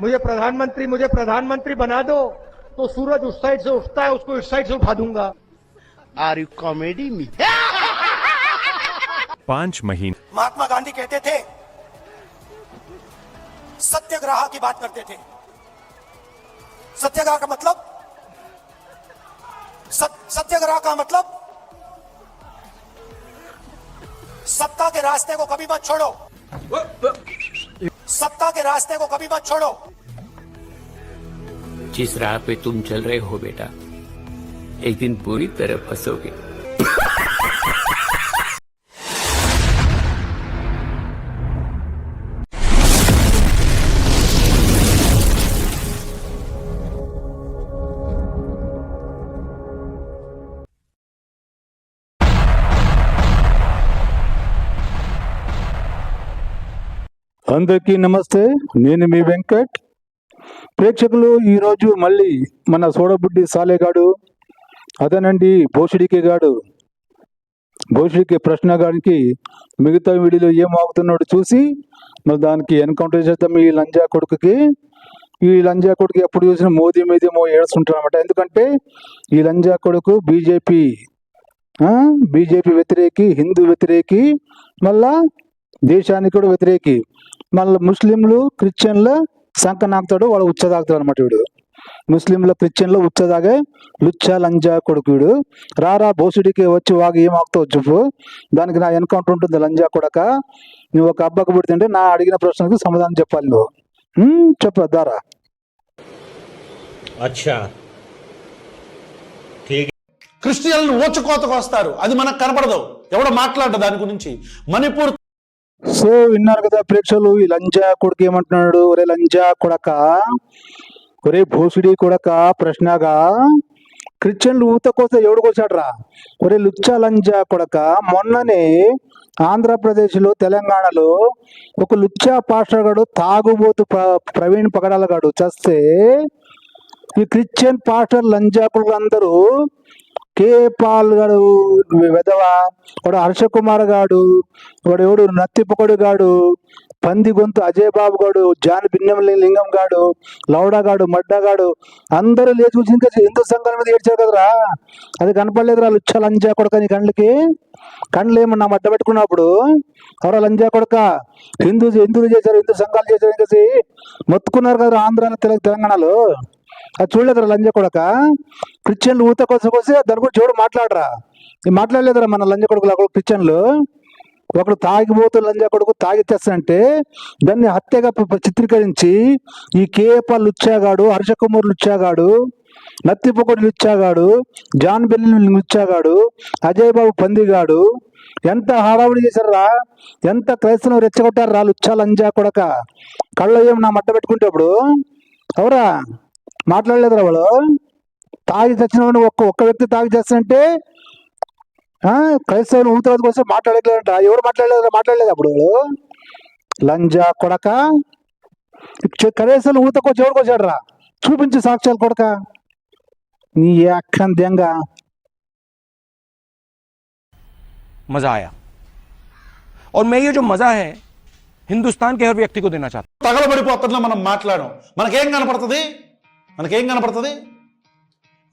मुझे प्रधानमंत्री बना दो तो सूरज उस साइड से उठता है, उसको इस साइड से उठा दूंगा। आर यू कॉमेडी मी? 5 महीने महात्मा गांधी कहते थे, सत्याग्रह की बात करते थे। सत्याग्रह का मतलब सत्याग्रह का मतलब सत्ता के रास्ते को कभी मत छोड़ो। सत्ता के रास्ते को कभी मत छोड़ो। जिस राह पे तुम चल रहे हो बेटा, एक दिन पूरी तरह फंसोगे। అందరికీ నమస్తే, నేను మీ వెంకట్. ప్రేక్షకులు, ఈరోజు మళ్ళీ మన సోడబుడ్డి సాలేగాడు, అదేనండి భోషుడికి గాడు, భోషుడికి ప్రశ్న గారికి మిగతా వీడియోలో ఏం ఆగుతున్నాడు చూసి మరి దానికి ఎన్కౌంటర్ చేద్దాం. ఈ లంజా కొడుకుకి ఎప్పుడు చూసినా మోదీ మీదేమో ఏడుస్తుంటారన్నమాట. ఎందుకంటే ఈ లంజా కొడుకు బీజేపీ వ్యతిరేకి, హిందూ వ్యతిరేకి, మళ్ళా దేశానికి కూడా వ్యతిరేకి, మళ్ళీ ముస్లింలు క్రిస్టియన్ల సంఖ నాకుతాడు, వాడు ఉచ్చ తాగుతాడు అనమాట. వీడు ముస్లింల క్రిస్టియన్లో ఉచ్చ తాగే లుచ్చా లంజా కొడుకు వీడు. రారా బోసుడికి వచ్చి వాగు ఏం ఆగుతావు చెప్పు, దానికి నా ఎన్కౌంటర్ ఉంటుంది. లంజా కొడక, నువ్వు ఒక అబ్బాకు పుడుతుంటే నా అడిగిన ప్రశ్నకు సమాధానం చెప్పాలి నువ్వు. చెప్పు దారా. అచ్చా, క్రిస్టియన్లు ఓచుకోతకు వస్తారు, అది మనకు కనపడదు. ఎవడో మాట్లాడ్డ దాని గురించి. మణిపూర్. సో విన్నారు కదా ప్రేక్షకులు, ఈ లంజా కొడుకు ఏమంటున్నాడు? ఒరే లంజా కొడక, ఒరే భోసుడి కొడక, ప్రశ్నగా క్రిస్టియన్లు ఊత కోసం ఎవడు కోసాడరా? ఒరే లుచ్చా లంజా కొడక, మొన్ననే ఆంధ్రప్రదేశ్లో, తెలంగాణలో ఒక లుచ్చా పాస్టర్ గాడు, తాగుబోతు ప్రవీణ్ పగడాల గాడు చస్తే ఈ క్రిస్టియన్ పాస్టర్ లంజా కొడుకు అందరూ, కే పాల్ గాడు వెధవ, వాడు హర్ష కుమార్ గాడు, వాడు ఎవడు నత్తిపకొడు గాడు, పంది గొంతు అజయ్ బాబు గాడు, జాన్ భిన్నం లింగం గాడు, లౌడా గాడు, మడ్డా గాడు, అందరూ లేచి కూర్చుని ఇంకా హిందూ సంఘాల మీద ఏడ్చారు కదరా. అది కనపడలేదురా లుచ్చా లంజా కొడక నీ కళ్ళు ఏమన్నా మడ్డ పెట్టుకున్నప్పుడు? ఎవరా లంజా కొడక, హిందువులు చేశారు, హిందూ సంఘాలు చేశారు ఇంకేసి మొత్తుకున్నారు కదా ఆంధ్రాలో, తెలంగాణలో. అది చూడలేదురా లంజా కొడక. క్రిస్టియన్లు ఊత కోసం కోసి దాని గురించి ఎవడు మాట్లాడరా? మాట్లాడలేదురా మన లంజా కొడుకులు. అక్కడ క్రిస్టియన్లు ఒకడు తాగిపోతూ లంజా కొడుకు తాగిచ్చేస్తానంటే దాన్ని హత్యగా చిత్రీకరించి ఈ కేఏపాల్ లుచ్చాగాడు, హర్ష కుమార్ లుచ్చాగాడు, నత్తిపొకొడి లుచ్చాగాడు, జాన్ బెల్లి లుచ్చాగాడు, అజయ్ బాబు పందిగాడు ఎంత హడావుడి చేశారా, ఎంత క్రైస్తవం రెచ్చగొట్టారా లుచ్చా లంజా కొడక. కళ్ళ ఏం నా మట్ట పెట్టుకుంటే ఇప్పుడు ఎవరా మాట్లాడలేదురా? వాడు తాగి చచ్చిన ఒక్క వ్యక్తి తాగి చేస్తానంటే క్రైస్తవులు ఊత కోసం మాట్లాడలేదంట. ఎవరు మాట్లాడలేదు అప్పుడు. లంజా కొడక, క్రైస్తవులు ఊత కోసం ఎవరికి వచ్చాడు రా? చూపించు సాక్ష్యాలు కొడక, నీ అక్కన్ దెంగ. मजा आया और मैं ये जो मजा है हिंदुस्तान के हर व्यक्ति को देना चाहता हूं. తగలబడిపోతున్నా మనం మాట్లాడడం. మనకేం కనపడుతుంది?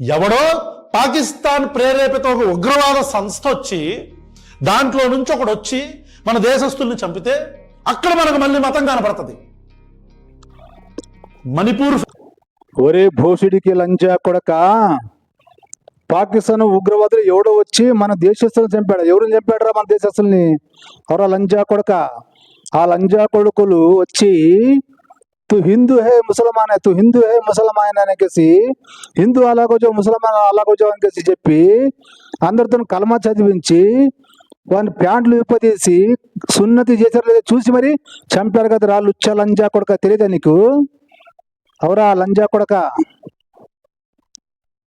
ఎవడో పాకిస్తాన్ ప్రేరేపిత ఒక ఉగ్రవాద సంస్థ వచ్చి దాంట్లో నుంచి ఒకడు వచ్చి మన దేశస్తుల్ని చంపితే అక్కడ మనకు మళ్ళీ మతం కనపడుతుంది. మణిపూర్. ఒరే భోసుడికి లంజా కొడక, పాకిస్తాన్ ఉగ్రవాదులు ఎవడో వచ్చి మన దేశస్తులను చంపాడు. ఎవరిని చంపాడురా మన దేశస్తుల్ని? ఎవరా లంజా కొడక. ఆ లంజా కొడుకులు వచ్చి తు హిందూ హే ముసల్మాన్ హే, తు హిందూ హే ముసల్మాన్ అనేసి, హిందూ అలాగోజో ముసల్మాన్ అలాగోజో అనేసి చెప్పి అందరితో కలమా చదివించి వాడిని ప్యాంట్లు విప్పదీసి సున్నతి చేశారు లేదా చూసి మరి చంపారు కదా రా లుచ్చా లంజా కొడక. తెలియదా నీకు? అవరా లంజా కొడక,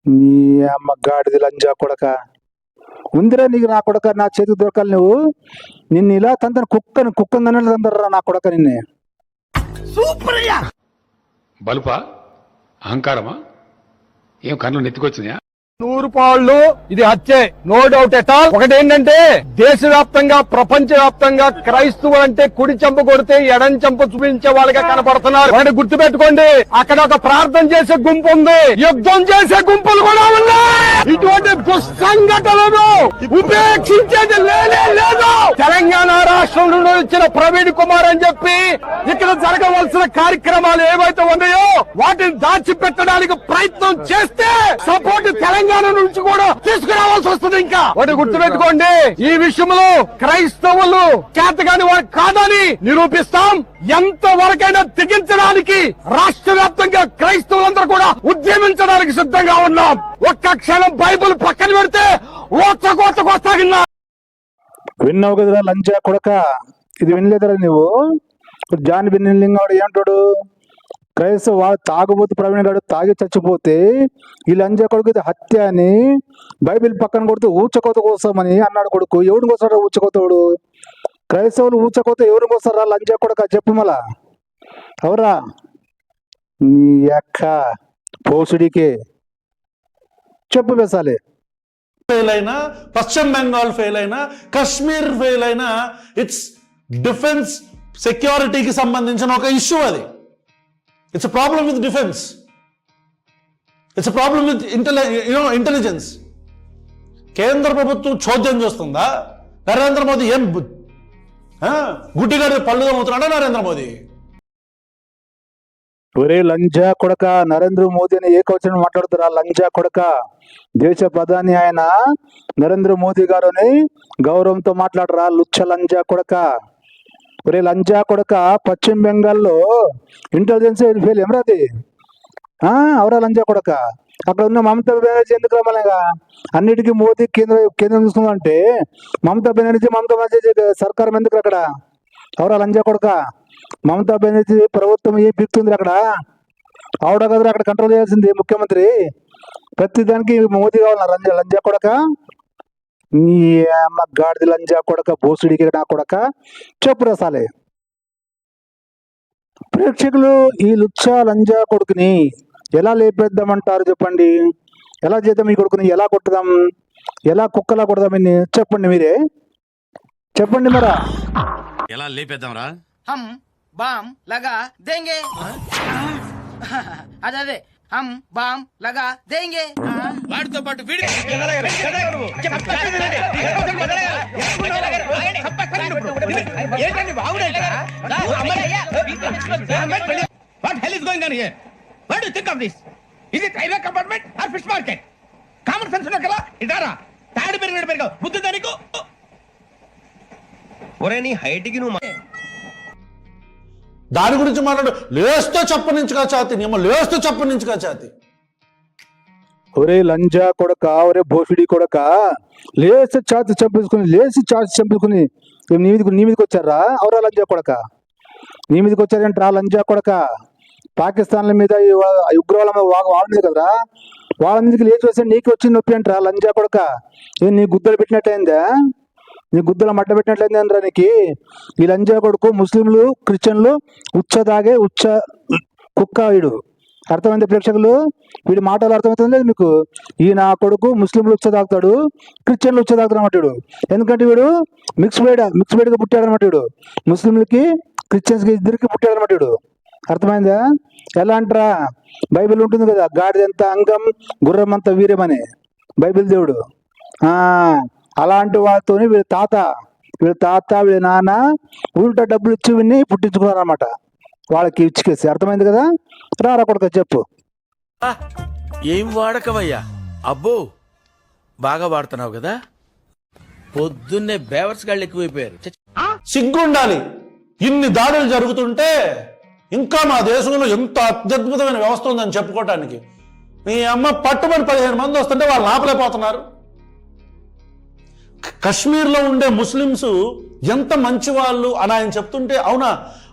నీ అమ్మ గాడిది లంజా కొడక. ఉందిరా నీకు నా కొడక, నా చేతికి దొరకాలి. నువ్వు నిన్ను ఇలా తంతను కుక్కని తందరా నా కొడక నిన్నే. బలుపా, అహంకారమా, ఏం కన్ను నెత్తికొచ్చినాయా? నూరుపాళ్ళు ఇది హత్యే, నో డౌట్ ఎట్ ఆల్. ఒకటి ఏంటంటే దేశవ్యాప్తంగా ప్రపంచవ్యాప్తంగా క్రైస్తవులు అంటే కుడి చెంప కొడితే ఎడం చెంప చూపించే వాళ్ళగా కనపడుతున్నారు. ఒకటి గుర్తు పెట్టుకోండి, అక్కడ ఒక ప్రార్థన చేసే గుంపు ఉంది, యుద్ధం చేసే గుంపులు కూడా ఉన్నాయి. ఇటువంటి దుస్సంఘటనలను ఉపేక్షించేది లేనే లేదు. తెలంగాణ రాష్ట్రం నుండి వచ్చిన ప్రవీణ్ కుమార్ అని చెప్పి ఇక్కడ జరగవలసిన కార్యక్రమాలు ఏవైతే ఉన్నాయో వాటిని దాచిపెట్టడానికి ప్రయత్నం చేస్తే సపోర్ట్ తెలంగాణ నుంచి కూడా తీసుకురావాల్సి వస్తుంది. ఇంకా ఒకటి గుర్తుపెట్టుకోండి, ఈ విషయంలో క్రైస్తవులు చేతగాని వారు కాదని నిరూపిస్తాం. ఎంత వరకైనా తెగించడానికి రాష్ట్ర వ్యాప్తంగా క్రైస్తవులందరూ కూడా ఉద్యమించడానికి సిద్ధంగా ఉన్నాం. ఒక్క క్షణం బైబిల్ పక్కన పెడితే ఓచకోతకొస్తాగిన్నా. విన్నావు కదరా లంచా కొడక, ఇది వినలేదరా నువ్వు? జాన్ బిన్నింగ్ ఏమంటాడు, క్రైస్తవ వాడు తాగుబోతు ప్రవీణ్ గారు తాగి చచ్చిపోతే ఈ లంజా కొడుకు ఇది హత్య అని బైబిల్ పక్కన కొడితే ఊచకోత కోసమని అన్నాడు కొడుకు. ఎవడికి వస్తారా ఊచకోతోడు? క్రైస్తవులు ఊచకోత ఎవరికి వస్తారా లంజా కొడుక చెప్పు మళ్ళా ఎవరా? నీ అక్క పోసుడికే చెప్పు వేసాలే. ఫెయిల్ అయినా, పశ్చిమ బెంగాల్ ఫెయిల్ అయినా, కశ్మీర్ ఫెయిల్ అయినా, ఇట్స్ డిఫెన్స్ సెక్యూరిటీకి సంబంధించిన ఒక ఇష్యూ అది. It's a problem with defense. It's a problem with intelligence. కేంద్ర ప్రభుత్వం చోద్యం చేస్తుందా? నరేంద్ర మోదీ ఏం గుడ్డిగారి పళ్ళు అవుతున్నాడా నరేంద్ర మోదీ? ఒరే లంజా కొడక, నరేంద్ర మోదీ అని ఏకవచనం మాట్లాడుతారా లంజా కొడక? దేశ ప్రధాని ఆయన నరేంద్ర మోదీ గారుని గౌరవంతో మాట్లాడరా లుచ్చ లంజా కొడక. ఒరే లంజా కొడక, పశ్చిమ బెంగాల్లో ఇంటెలిజెన్స్ ఫెయిల్ ఏమరాది? అవరా లంజా కొడక, అక్కడ ఉన్న మమతా బెనర్జీ ఎందుకు రమ్మలేగా? అన్నిటికీ మోదీ కేంద్రం చూస్తుందంటే మమతా బెనర్జీ సర్కారం ఎందుకు అక్కడ? అవరా లంజా కొడక, మమతా బెనర్జీ ప్రభుత్వం ఏం పీక్తుంది అక్కడ? ఆవిడ కదరా అక్కడ కంట్రోల్ చేయాల్సింది ముఖ్యమంత్రి. ప్రతి దానికి మోదీ కావాలన్నా లంజా కొడక. నీ అమ్మ గాడిది లంజా కొడక, బోసుడికి నా కొడక చెప్పు రసాలే. ప్రేక్షకులు ఈ లుచ్చా లంజా కొడుకుని ఎలా లేపేద్దామంటారు చెప్పండి? ఎలా చేద్దాం? ఈ కొడుకుని ఎలా కొట్టుదాం? ఎలా కుక్కలా కొడదాం? చెప్పండి, మీరే చెప్పండి మరా. ఎలా లేపేద్దాం రా? हम बाम लगा देंगे अरे हम बाम लगा देंगे వాడితో పాటు వీడి What hell is going on here? What do you think of this? Is it railway compartment or fish market? Common sense ఉన్న కదా ఇదారా తాడు పెరిగినట్టు బుద్ధి దానికి. ఒరే నీ హైట్ కి నువ్వు దాని గురించి మాట్లాడు. లేస్తూ చెప్పనించుగా ఛాతి, లేస్తూ చెప్పనించుగా ఛాతి. ఒరే లంజా కొడక, ఒరే భోసుడి కొడక, లేచి ఛాతి చంపేసుకుని నీ మీదకి వచ్చారా? అవరా లంజా కొడక, నీ మీదకి వచ్చారంటరా లంజా కొడక. పాకిస్తాన్ల మీద ఉగ్రవాళ్ళ వాడినది కదరా, వాళ్ళ మీదకి లేచి వస్తే నీకు వచ్చి నొప్పి అంటరా లంజా కొడక. నీ గుద్దలు పెట్టినట్టయిందా? నీ గుద్దల మడ్డ పెట్టినట్లయింది అనరా నీకు? ఈ లంజా కొడుకు ముస్లింలు క్రిస్టియన్లు ఉచ్చ కుక్క వీడు. అర్థమైంది ప్రేక్షకులు? వీడి మాటలు అర్థమవుతుంది లేదు మీకు? ఈ నా కొడుకు ముస్లింలు ఉచ్చ తాగుతాడు, క్రిస్టియన్లు ఉచ్చ తాగుతాడు అన్నమాట వీడు. ఎందుకంటే వీడు మిక్స్ బేడ్గా పుట్టాడు అనమాట వీడు. ముస్లింలకి క్రిస్టియన్స్కి ఇద్దరికి పుట్టాడు అనమాట వీడు. అర్థమైందా? ఎలా అంటారా? బైబిల్ ఉంటుంది కదా, గాడిదంత అంగం గుర్రం అంత వీర్యమని బైబిల్ దేవుడు. అలాంటి వాళ్ళతో వీళ్ళ తాత వీళ్ళ నాన్న ఉల్టా డబ్బులు ఇచ్చి విని పుట్టించుకున్నారు అనమాట వాళ్ళకి ఇచ్చికేసి. అర్థమైంది కదా? రారా కొడుక చెప్పు. ఏం వాడకవయ్యా? అబ్బో బాగా వాడుతున్నావు కదా. పొద్దున్నే బేవర్స్ గాళ్ళు ఎక్కువైపోయారు. సిగ్గుండాలి. ఇన్ని దాడులు జరుగుతుంటే ఇంకా మా దేశంలో ఎంత అత్యద్భుతమైన వ్యవస్థ ఉందని చెప్పుకోవటానికి. నీ అమ్మ పట్టుబడి 15 మంది వస్తుంటే వాళ్ళు ఆపలేకపోతున్నారు. కశ్మీర్లో ఉండే ముస్లిమ్స్ ఎంత మంచి వాళ్ళు అని ఆయన చెప్తుంటే అవునా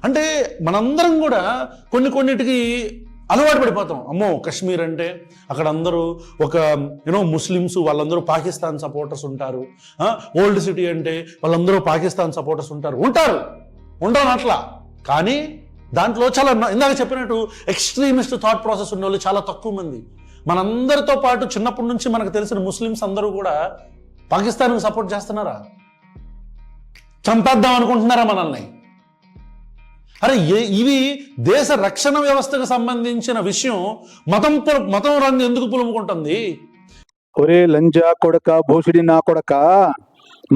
అంటే మనందరం కూడా కొన్నిటికి అలవాటు పడిపోతాం. అమ్మో కాశ్మీర్ అంటే అక్కడ అందరూ ఒక ముస్లిమ్స్ వాళ్ళందరూ పాకిస్తాన్ సపోర్టర్స్ ఉంటారు. ఓల్డ్ సిటీ అంటే వాళ్ళందరూ పాకిస్తాన్ సపోర్టర్స్ ఉంటారు అట్లా. కానీ దాంట్లో చాలా ఇందాక చెప్పినట్టు ఎక్స్ట్రీమిస్ట్ థాట్ ప్రాసెస్ ఉన్న వాళ్ళు చాలా తక్కువ మంది. మనందరితో పాటు చిన్నప్పటి నుంచి మనకు తెలిసిన ముస్లిమ్స్ అందరూ కూడా పాకిస్తాన్కి సపోర్ట్ చేస్తున్నారా? చంపేద్దాం అనుకుంటున్నారా మనల్ని? అరే ఇవి దేశ రక్షణ వ్యవస్థకు సంబంధించిన విషయం. మతం రంగు ఎందుకు పులుముకుంటుంది? ఒరే లంజా కొడక, భోసిడి నా కొడక,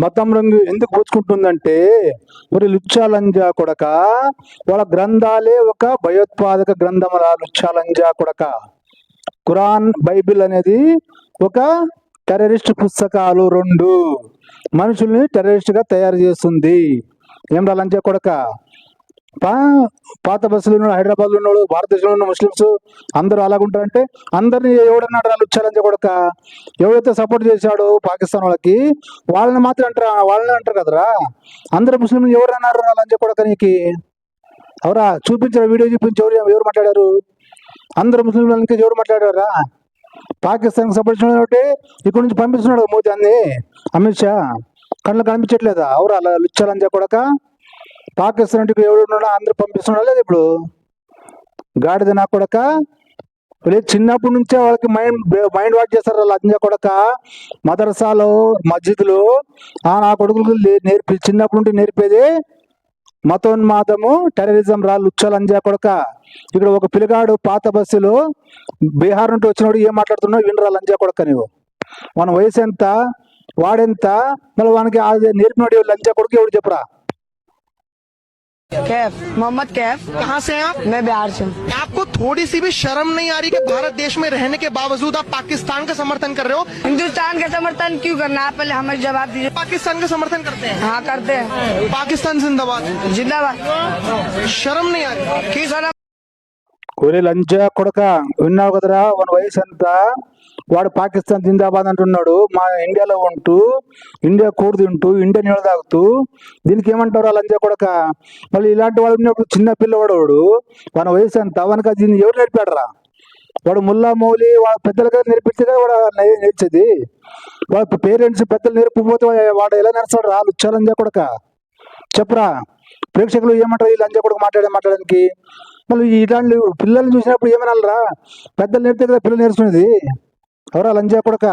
మతం రంగు ఎందుకు పూచుకుంటుందంటే, ఒరే లుచ్చా లంజా కొడక, వాళ్ళ గ్రంథాలే ఒక భయోత్పాదక గ్రంథములా. లుచ్చా లంజా కొడక, ఖురాన్ బైబిల్ అనేది ఒక టెర్రరిస్ట్ పుస్తకాలు, రెండు మనుషుల్ని టెర్రరిస్ట్ గా తయారు చేస్తుంది. ఏం రా లంజా కొడక? పాత బస్సులు ఉన్నాడు, హైదరాబాద్లో ఉన్నాడు, భారతదేశంలో ఉన్న ముస్లిమ్స్ అందరూ అలాగుంటారంటే అందరినీ ఎవడన్నాడు రా లుచ్చా లంజా కొడక? ఎవరైతే సపోర్ట్ చేశాడో పాకిస్తాన్ వాళ్ళకి వాళ్ళని మాత్రం అంటారా? వాళ్ళని అంటారు కదరా. అందరు ముస్లింలు ఎవరు అన్నారు రా లంజా కొడక నీకు? ఎవరా చూపించారు? వీడియో చూపించి ఎవరు మాట్లాడారు? అందరు ముస్లింలకి ఎవరు మాట్లాడారా? పాకిస్తాన్కి సపోర్ట్ చేసినట్టే ఇక్కడ నుంచి పంపిస్తున్నాడు మోదీ అన్ని, అమిత్ షా. కళ్ళు కనిపించట్లేదా? ఎవరు అలా లుచ్చా లంజా కొడక? పాకిస్తాన్ ఎవరు ఉన్నాడో అందరూ పంపిస్తున్నాడు లేదు ఇప్పుడు. గాడిద నా కొడక, చిన్నప్పటి నుంచే వాళ్ళకి మైండ్ వాష్ చేస్తారు లంజా కొడక. మదర్సాలో, మస్జిద్లో నా కొడుకులకు చిన్నప్పటి నుండి నేర్పేది మతోన్మాదము, టెర్రరిజం రా లుచ్చా లంజా కొడక. ఇక్కడ ఒక పిల్లగాడు పాత బస్సులో బీహార్ నుండి వచ్చినప్పుడు ఏం మాట్లాడుతున్నావు వినరా లంజా కొడక నువ్వు? మన వయసు ఎంత, వాడెంత, మళ్ళీ వానికి నేర్పినాడు లంజా కొడుకు ఎవడు చెప్పురా? कैफ मोहम्मद कैफ। कहाँ से हैं आप? मैं बिहार से हूँ। आपको थोड़ी सी भी शर्म नहीं आ रही कि भारत देश में रहने के बावजूद आप पाकिस्तान का समर्थन कर रहे हो? हिंदुस्तान का समर्थन क्यों करना? आप पहले हमें जवाब दीजिए। पाकिस्तान का समर्थन करते हैं? हाँ करते हैं। पाकिस्तान जिंदाबाद। जिंदाबाद। शर्म नहीं आ रही? क्यों सर? ఒరే లంజా కొడక, విన్నావు కదరా? మన వయసు ఎంత, వాడు పాకిస్తాన్ జిందాబాద్ అంటున్నాడు. మా ఇండియాలో ఉంటూ, ఇండియా కూడు తింటూ, ఇండియా నీళ్ళు తాగుతూ దీనికి ఏమంటారు లంజా కొడక? మళ్ళీ ఇలాంటి వాడు ఉన్నప్పుడు చిన్న పిల్లవాడు మన వయసు ఎంత, వానికి దీన్ని ఎవరు నేర్పాడరా? వాడు ముల్లా మౌలి వాళ్ళ పెద్దలుగా నేర్పిస్తే కదా వాడు నేర్చేది. వాళ్ళ పేరెంట్స్ పెద్దలు నేర్పిపోతే వాడు ఎలా నేర్చాడు రా లుచ్చా లంజా కొడక? చెప్పరా ప్రేక్షకులు ఏమంటారు ఈ లంజా కొడక మాట్లాడడానికి? మళ్ళీ ఇలాంటి పిల్లల్ని చూసినప్పుడు ఏమనాలరా? పెద్దలు నేర్పితే కదా పిల్లలు నేర్చుకునేది. ఎవరా లంజా కొడక,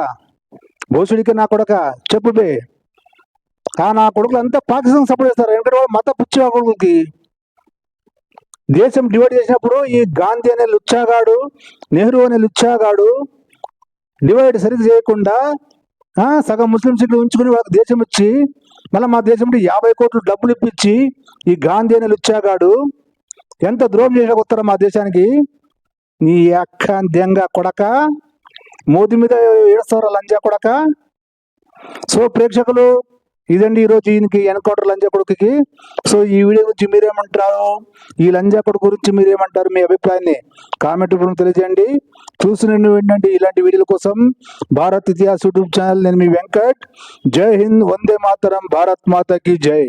భోసుడికి నా కొడక? చెప్పు బే. నా కొడుకులు అంతా పాకిస్తాన్ సపోర్ట్ చేస్తారు. ఎందుకంటే వాళ్ళు మత పుచ్చి కొడుకులకి దేశం డివైడ్ చేసినప్పుడు ఈ గాంధీ అనే లుచ్చాగాడు, నెహ్రూ అనే లుచ్చాగాడు డివైడ్ సరిగ్గా చేయకుండా సగం ముస్లింస్ ఇక్కడ ఉంచుకుని వాళ్ళకి దేశం ఇచ్చి మళ్ళీ మా దేశం 50 కోట్లు డబ్బులు ఇప్పించి ఈ గాంధీ అనే లుచ్చాగాడు ఎంత ద్రోహం చేసాకొస్తారా మా దేశానికి? నీ అక్క దెంగ కొడక, మోదీ మీద ఏడుస్తారా లంజా కొడక? సో ప్రేక్షకులు, ఇదండి ఈరోజు ఈయనకి ఎన్కౌంటర్ లంజా కొడుకుకి. సో ఈ వీడియో గురించి మీరేమంటారు? ఈ లంజా కొడుకు గురించి మీరేమంటారు? మీ అభిప్రాయాన్ని కామెంట్ రూపంలో తెలియజేయండి. చూసిన ఏంటంటే ఇలాంటి వీడియోల కోసం భారత్ ఇతిహాస్ యూట్యూబ్ ఛానల్. నేను మీ వెంకట్. జై హింద్, వందే మాతరం, భారత్ మాతాకి జై.